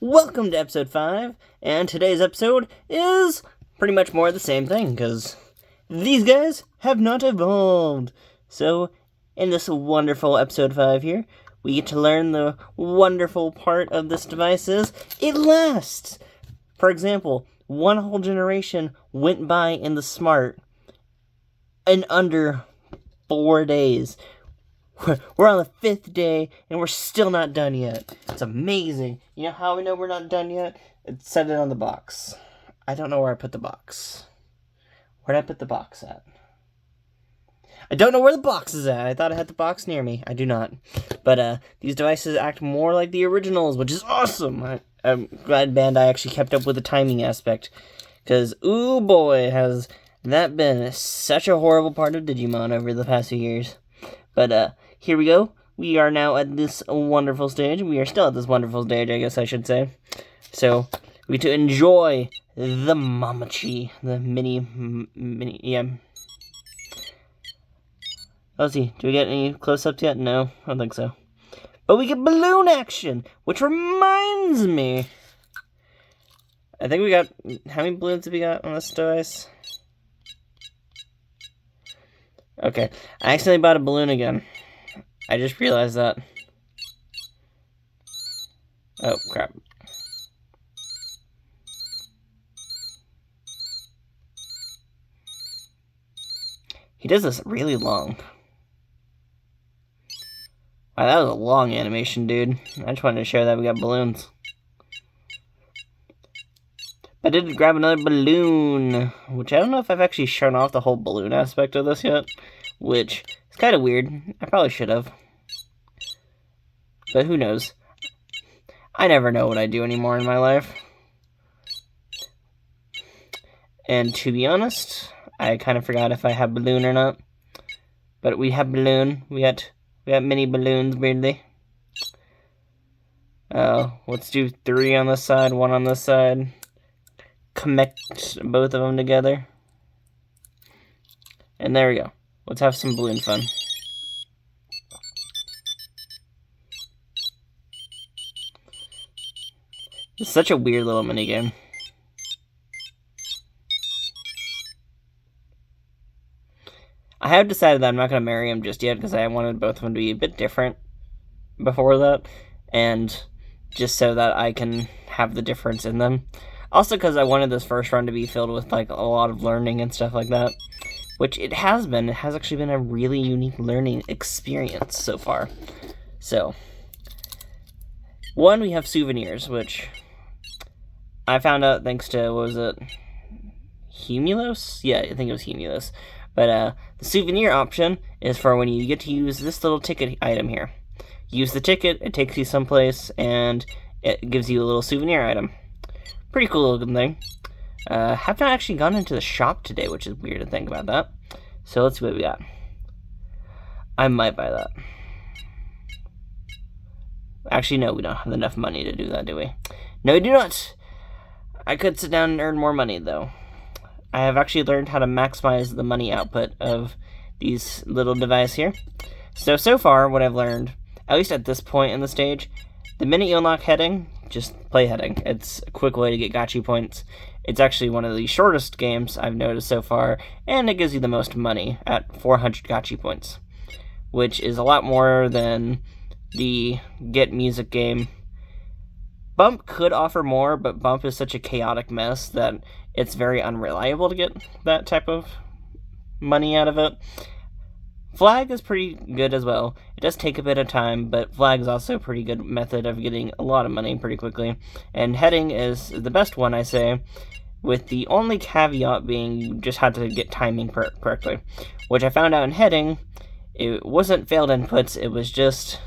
Welcome to episode 5, and today's episode is pretty much more of the same thing, because these guys have not evolved. So, in this wonderful episode 5 here, we get to learn the wonderful part of this device is, it lasts! For example, one whole generation went by in the Smart in under 4 days. We're on the 5th day, and we're still not done yet. It's amazing. You know how we know we're not done yet? It said it on the box. I don't know where I put the box. Where'd I put the box at? I don't know where the box is at. I thought I had the box near me. I do not. But these devices act more like the originals, which is awesome. I'm glad Bandai actually kept up with the timing aspect. Because, ooh boy, has that been such a horrible part of Digimon over the past few years. But here we go. We are now at this wonderful stage. We are still at this wonderful stage, I guess I should say. So, we get to enjoy the Mamachi, the mini, yeah. Let's see, do we get any close-ups yet? No, I don't think so. But we get balloon action, which reminds me. I think we got, how many balloons have we got on this device? Okay, I accidentally bought a balloon again. I just realized that. Oh, crap. He does this really long. Wow, that was a long animation, dude. I just wanted to show that we got balloons. I did grab another balloon, which I don't know if I've actually shown off the whole balloon aspect of this yet, which is kind of weird. I probably should have. But who knows? I never know what I do anymore in my life. And to be honest, I kind of forgot if I have balloon or not. But we have balloon. We got mini balloons, weirdly. Let's do 3 on this side, 1 on this side. Connect both of them together. And there we go. Let's have some balloon fun. It's such a weird little minigame. I have decided that I'm not going to marry him just yet because I wanted both of them to be a bit different before that. And just so that I can have the difference in them. Also because I wanted this first run to be filled with like a lot of learning and stuff like that. Which it has been. It has actually been a really unique learning experience so far. So, one, we have souvenirs, which I found out thanks to, what was it? Humulos? Yeah, I think it was Humulos. But the souvenir option is for when you get to use this little ticket item here. Use the ticket, it takes you someplace, and it gives you a little souvenir item. Pretty cool looking thing. Have not actually gone into the shop today, which is weird to think about that. So let's see what we got. I might buy that. Actually, no, we don't have enough money to do that, do we? No, we do not! I could sit down and earn more money, though. I have actually learned how to maximize the money output of these little devices here. So far, what I've learned, at least at this point in the stage, the minute you unlock heading, just play heading. It's a quick way to get gachi points. It's actually one of the shortest games I've noticed so far, and it gives you the most money at 400 gachi points, which is a lot more than the Get Music game. Bump could offer more, but Bump is such a chaotic mess that it's very unreliable to get that type of money out of it. Flag is pretty good as well. It does take a bit of time, but Flag is also a pretty good method of getting a lot of money pretty quickly. And heading is the best one, I say, with the only caveat being you just had to get timing correctly. Which I found out in heading, it wasn't failed inputs, it was just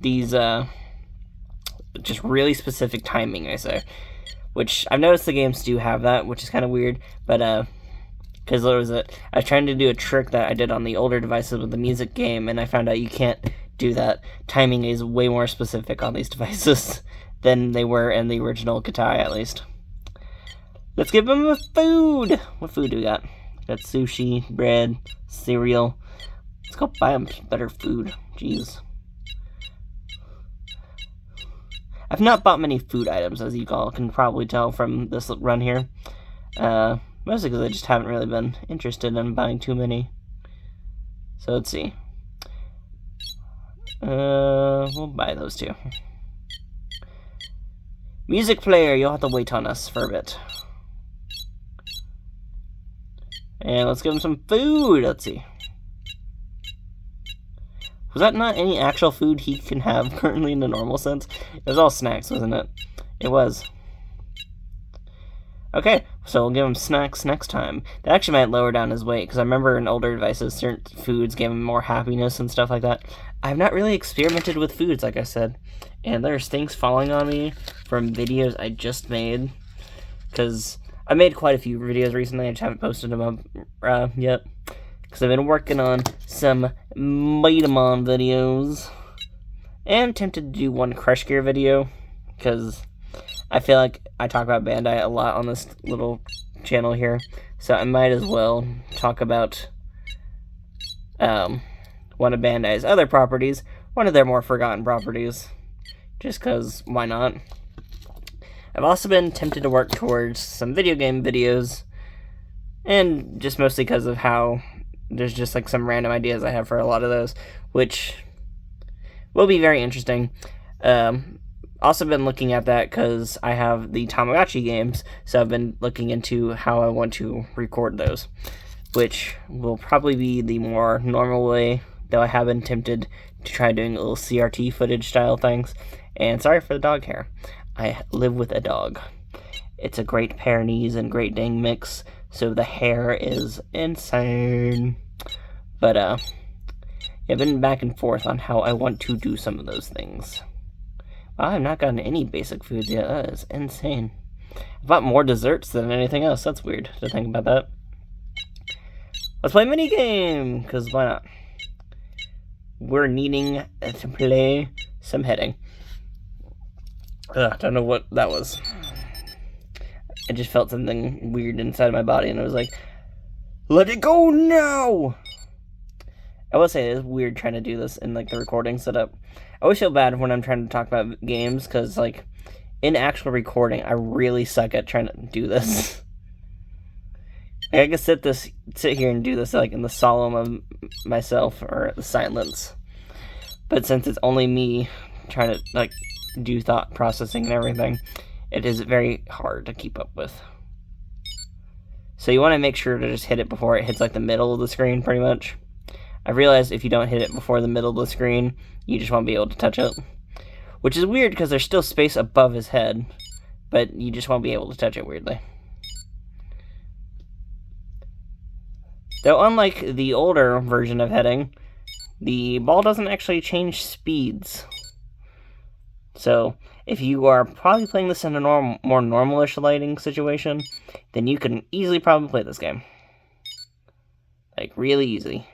these, just really specific timing, I say. Which, I've noticed the games do have that, which is kind of weird, but, because I was trying to do a trick that I did on the older devices with the music game, and I found out you can't do that. Timing is way more specific on these devices than they were in the original Katai, at least. Let's give them a food! What food do we got? Got sushi, bread, cereal. Let's go buy them better food. Jeez. I've not bought many food items, as you all can probably tell from this run here. Mostly because I just haven't really been interested in buying too many. So let's see. We'll buy those two. Music player, you'll have to wait on us for a bit. And let's give him some food. Let's see. Was that not any actual food he can have currently in the normal sense? It was all snacks, wasn't it? It was. Okay, so we'll give him snacks next time. That actually might lower down his weight, because I remember in older devices, certain foods gave him more happiness and stuff like that. I've not really experimented with foods, like I said. And there's things falling on me from videos I just made. Because I made quite a few videos recently, I just haven't posted them up yet. Because I've been working on some Mitamon videos. And tempted to do one Crush Gear video. Because I feel like I talk about Bandai a lot on this little channel here. So I might as well talk about one of Bandai's other properties. One of their more forgotten properties. Just because, why not? I've also been tempted to work towards some video game videos. And just mostly because of how there's just like some random ideas I have for a lot of those, which will be very interesting. Also been looking at that because I have the Tamagotchi games, so I've been looking into how I want to record those, which will probably be the more normal way, though I have been tempted to try doing little CRT footage style things. And sorry for the dog hair. I live with a dog. It's a Great Pyrenees and Great Dane mix, so the hair is insane. But, I've been back and forth on how I want to do some of those things. Wow, I've not gotten any basic foods yet. That is insane. I've bought more desserts than anything else. That's weird to think about that. Let's play a minigame, because why not? We're needing to play some heading. I don't know what that was. I just felt something weird inside my body, and I was like, let it go now! I will say, it's weird trying to do this in, like, the recording setup. I always feel bad when I'm trying to talk about games, because, like, in actual recording, I really suck at trying to do this. I can sit here and do this, like, in the solemn of myself, or the silence. But since it's only me trying to, like, do thought processing and everything, it is very hard to keep up with. So you want to make sure to just hit it before it hits, like, the middle of the screen, pretty much. I realized if you don't hit it before the middle of the screen, you just won't be able to touch it. Which is weird, because there's still space above his head, but you just won't be able to touch it, weirdly. Though unlike the older version of heading, the ball doesn't actually change speeds. So, if you are probably playing this in a more normalish lighting situation, then you can easily probably play this game. Like, really easy.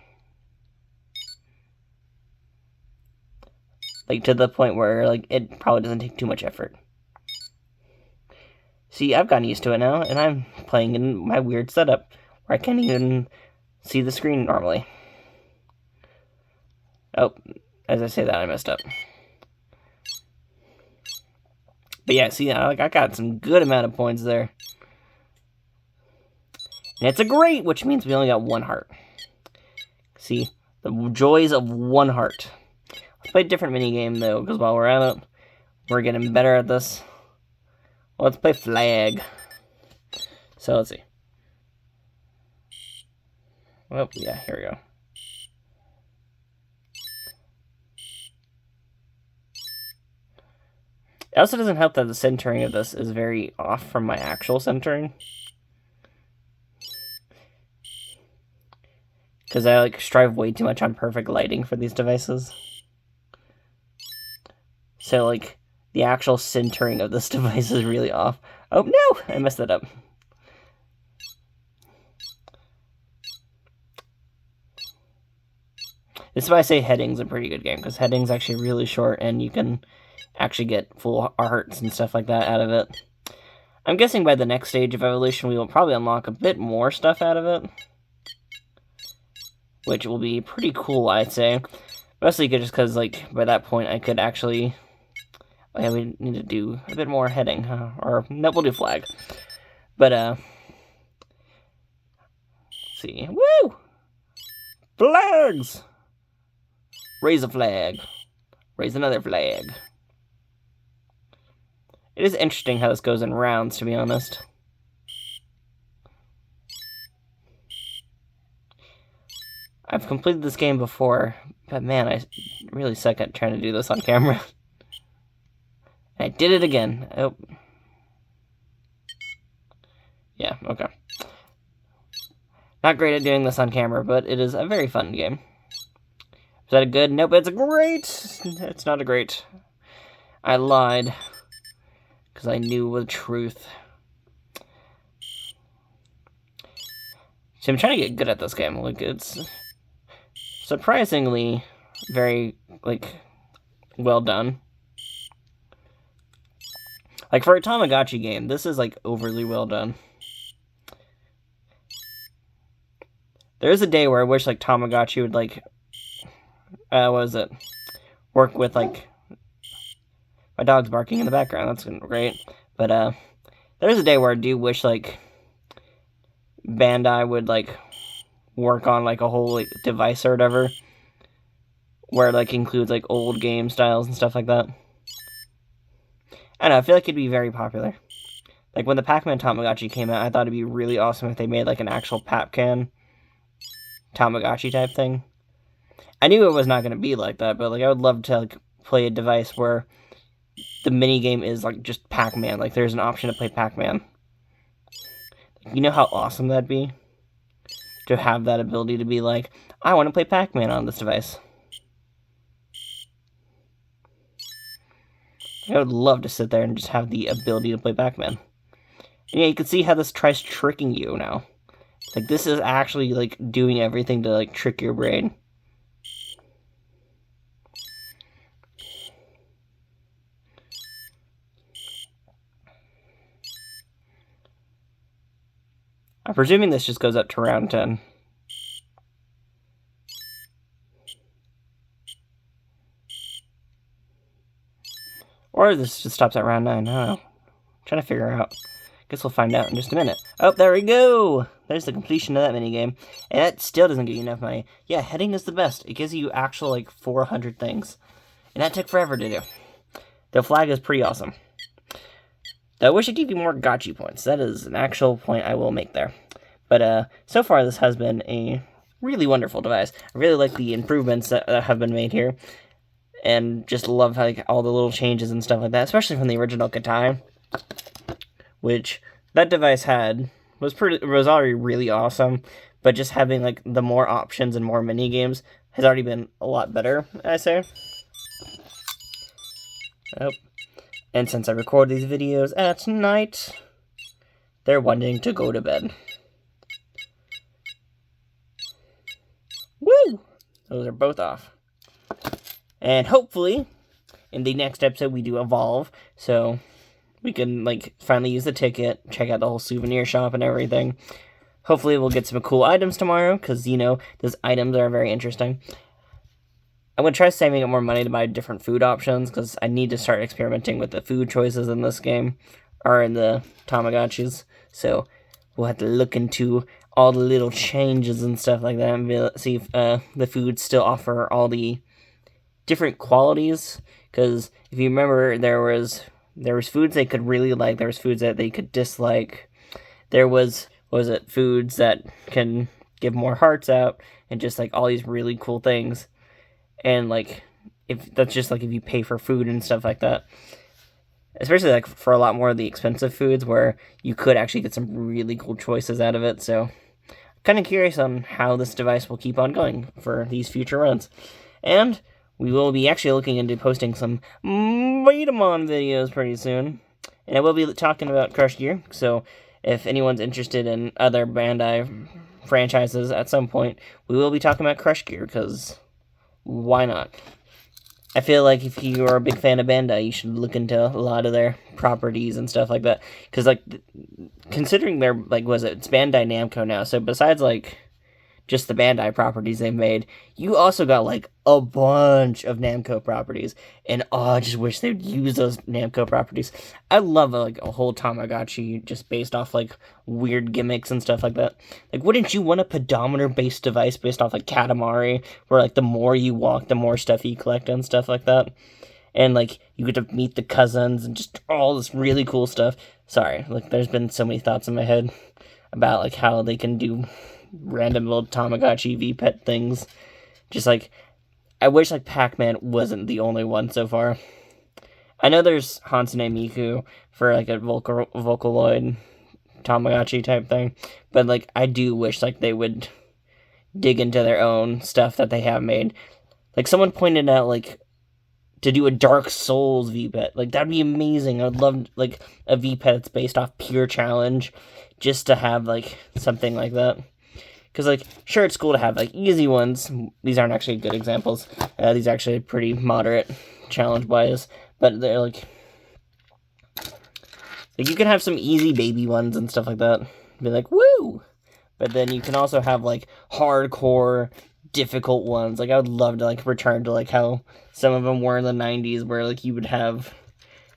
Like, to the point where, like, it probably doesn't take too much effort. See, I've gotten used to it now, and I'm playing in my weird setup, where I can't even see the screen normally. Oh, as I say that, I messed up. But yeah, see, I got some good amount of points there. And it's a great, which means we only got one heart. See, the joys of one heart. Let's play a different minigame, though, because while we're at it, we're getting better at this. Well, let's play flag. So, let's see. Oh, yeah, here we go. It also doesn't help that the centering of this is very off from my actual centering. Because I, like, strive way too much on perfect lighting for these devices. So, like, the actual centering of this device is really off. Oh, no! I messed that up. This is why I say Heading's a pretty good game, because Heading's actually really short, and you can actually get full hearts and stuff like that out of it. I'm guessing by the next stage of evolution, we will probably unlock a bit more stuff out of it. Which will be pretty cool, I'd say. Mostly just because, like, by that point, I could actually Oh yeah, we need to do a bit more heading, huh? Or, no, we'll do flag. But, let's see. Woo! Flags! Raise a flag. Raise another flag. It is interesting how this goes in rounds, to be honest. I've completed this game before, but man, I really suck at trying to do this on camera. I did it again. Oh. Yeah, okay. Not great at doing this on camera, but it is a very fun game. Is that a good? Nope, it's a great. It's not a great. I lied. Because I knew the truth. See, I'm trying to get good at this game. Like, it's surprisingly very, like, well done. Like, for a Tamagotchi game, this is, like, overly well done. There is a day where I wish, like, Tamagotchi would, like, what was it? Work with, like, my dog's barking in the background. That's great. But, there's a day where I do wish, like, Bandai would, like, work on, like, a whole, like, device or whatever. Where, like, includes, like, old game styles and stuff like that. I don't know, I feel like it'd be very popular. Like, when the Pac-Man Tamagotchi came out, I thought it'd be really awesome if they made, like, an actual Pac-Man Tamagotchi type thing. I knew it was not going to be like that, but, like, I would love to, like, play a device where the minigame is, like, just Pac-Man. Like, there's an option to play Pac-Man. You know how awesome that'd be? To have that ability to be like, I want to play Pac-Man on this device. I would love to sit there and just have the ability to play Pac-Man. And yeah, you can see how this tries tricking you now. Like, this is actually, like, doing everything to, like, trick your brain. I'm presuming this just goes up to round 10. Or this just stops at round 9. I don't know. I'm trying to figure out. Guess we'll find out in just a minute. Oh, there we go! There's the completion of that minigame. And that still doesn't get you enough money. Yeah, heading is the best. It gives you actual, like, 400 things. And that took forever to do. The flag is pretty awesome. Though I wish it gave you more gotchi points. That is an actual point I will make there. But, so far this has been a really wonderful device. I really like the improvements that have been made here. And just love, like, all the little changes and stuff like that. Especially from the original Katai. Which that device was already really awesome, but just having, like, the more options and more mini games has already been a lot better, I say. Oh. And since I record these videos at night, they're wanting to go to bed. Woo! Those are both off. And hopefully, in the next episode, we do evolve, so we can, like, finally use the ticket, check out the whole souvenir shop and everything. Hopefully we'll get some cool items tomorrow, because, you know, those items are very interesting. I'm going to try saving up more money to buy different food options, because I need to start experimenting with the food choices in this game, or in the Tamagotchis. So we'll have to look into all the little changes and stuff like that, and see if the foods still offer all the different qualities. Because if you remember, there was foods they could really like, there was foods that they could dislike. There was foods that can give more hearts out, and just, like, all these really cool things. And, like, if that's just, like, if you pay for food and stuff like that. Especially, like, for a lot more of the expensive foods, where you could actually get some really cool choices out of it. So, kind of curious on how this device will keep on going for these future runs. And we will be actually looking into posting some Betamon videos pretty soon. And I will be talking about Crush Gear, so if anyone's interested in other Bandai franchises at some point, we will be talking about Crush Gear, because why not? I feel like if you are a big fan of Bandai, you should look into a lot of their properties and stuff like that. Because, like, considering their, like, it's Bandai Namco now, so besides, like, just the Bandai properties they made, you also got like a bunch of Namco properties, and I just wish they'd use those Namco properties. I love like a whole Tamagotchi just based off like weird gimmicks and stuff like that. Like, wouldn't you want a pedometer based device based off like Katamari, where like the more you walk, the more stuff you collect and stuff like that? And like you get to meet the cousins and just all this really cool stuff. Sorry, like there's been so many thoughts in my head about like how they can do random little Tamagotchi V-Pet things. Just like, I wish like Pac-Man wasn't the only one so far. I know there's Hatsune Miku for like a Vocaloid Tamagotchi type thing, but like I do wish like they would dig into their own stuff that they have made. Like someone pointed out like to do a Dark Souls V-Pet. Like that'd be amazing. I'd love like a V-Pet that's based off pure challenge, just to have like something like that. Because, like, sure, it's cool to have, like, easy ones. These aren't actually good examples. These are actually pretty moderate challenge-wise. But they're, like, you can have some easy baby ones and stuff like that. Be like, woo! But then you can also have, like, hardcore, difficult ones. Like, I would love to, like, return to, like, how some of them were in the 90s, where, like, you would have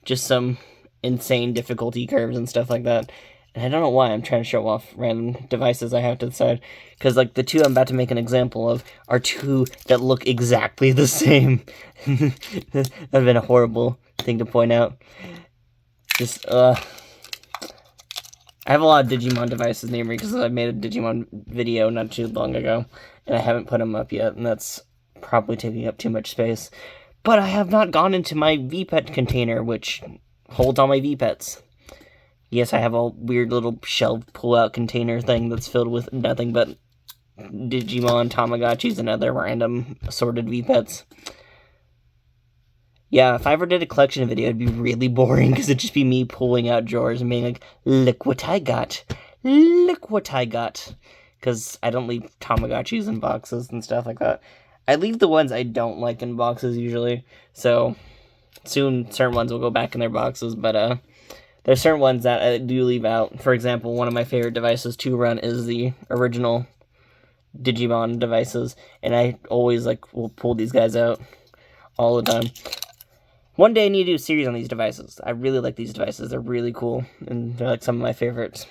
just some insane difficulty curves and stuff like that. And I don't know why I'm trying to show off random devices I have to the side. Because, like, the two I'm about to make an example of are two that look exactly the same. That would have been a horrible thing to point out. Just, I have a lot of Digimon devices near me because I made a Digimon video not too long ago. And I haven't put them up yet. And that's probably taking up too much space. But I have not gone into my V-Pet container, which holds all my V-Pets. Yes, I have a weird little shelf pull-out container thing that's filled with nothing but Digimon, Tamagotchis, and other random assorted V-Pets. Yeah, if I ever did a collection video, it'd be really boring, because it'd just be me pulling out drawers and being like, look what I got. Look what I got. Because I don't leave Tamagotchis in boxes and stuff like that. I leave the ones I don't like in boxes, usually. So, soon, certain ones will go back in their boxes, but, there's certain ones that I do leave out. For example, one of my favorite devices to run is the original Digimon devices, and I always, like, will pull these guys out all the time. One day I need to do a series on these devices. I really like these devices. They're really cool, and they're, like, some of my favorites.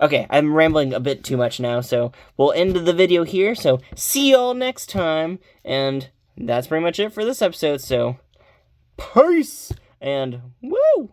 Okay, I'm rambling a bit too much now, so we'll end the video here, so see y'all next time, and that's pretty much it for this episode, so peace, and woo!